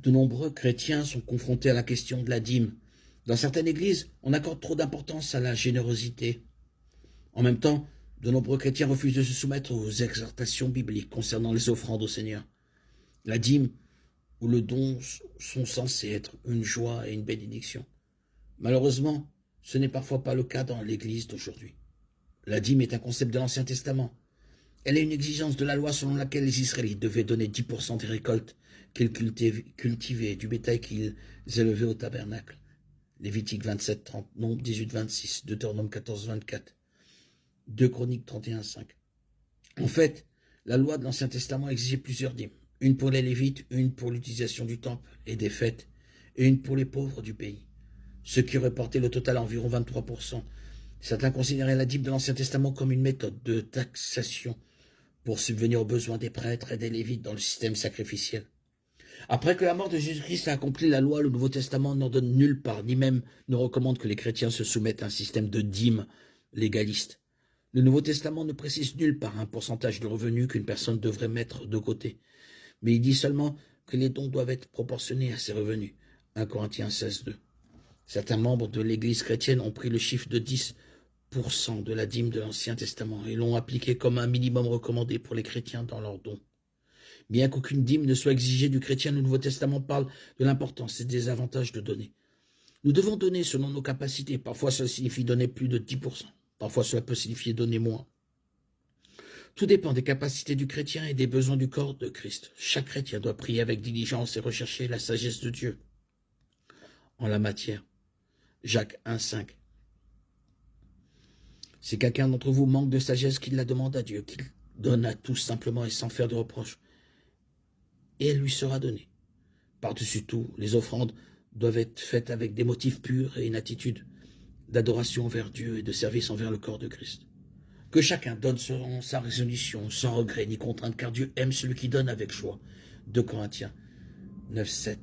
De nombreux chrétiens sont confrontés à la question de la dîme. Dans certaines églises, on accorde trop d'importance à la générosité. En même temps, de nombreux chrétiens refusent de se soumettre aux exhortations bibliques concernant les offrandes au Seigneur. La dîme ou le don sont censés être une joie et une bénédiction. Malheureusement, ce n'est parfois pas le cas dans l'Église d'aujourd'hui. La dîme est un concept de l'Ancien Testament. Elle est une exigence de la loi selon laquelle les Israélites devaient donner 10% des récoltes qu'ils cultivaient, du bétail qu'ils élevaient au tabernacle. Lévitique 27-30, Nombre 18-26, Deutéronome 14-24, 2 Chroniques 31-5. En fait, la loi de l'Ancien Testament exigeait plusieurs dîmes. Une pour les Lévites, une pour l'utilisation du temple et des fêtes, et une pour les pauvres du pays, ce qui aurait porté le total à environ 23%. Certains considéraient la dîme de l'Ancien Testament comme une méthode de taxation pour subvenir aux besoins des prêtres et des Lévites dans le système sacrificiel. Après que la mort de Jésus-Christ a accompli la loi, le Nouveau Testament n'ordonne nulle part, ni même ne recommande que les chrétiens se soumettent à un système de dîme légaliste. Le Nouveau Testament ne précise nulle part un pourcentage de revenus qu'une personne devrait mettre de côté, mais il dit seulement que les dons doivent être proportionnés à ses revenus. 1 Corinthiens 16:2. Certains membres de l'Église chrétienne ont pris le chiffre de 10% de la dîme de l'Ancien Testament et l'ont appliqué comme un minimum recommandé pour les chrétiens dans leurs dons. Bien qu'aucune dîme ne soit exigée du chrétien, le Nouveau Testament parle de l'importance et des avantages de donner. Nous devons donner selon nos capacités. Parfois, cela signifie donner plus de 10%. Parfois, cela peut signifier donner moins. Tout dépend des capacités du chrétien et des besoins du corps de Christ. Chaque chrétien doit prier avec diligence et rechercher la sagesse de Dieu en la matière. Jacques 1,5. Si quelqu'un d'entre vous manque de sagesse, qu'il la demande à Dieu, qu'il donne à tous simplement et sans faire de reproches, et elle lui sera donnée. Par-dessus tout, les offrandes doivent être faites avec des motifs purs et une attitude d'adoration envers Dieu et de service envers le corps de Christ. Que chacun donne selon sa résolution, sans regret ni contrainte, car Dieu aime celui qui donne avec joie. 2 Corinthiens 9,7.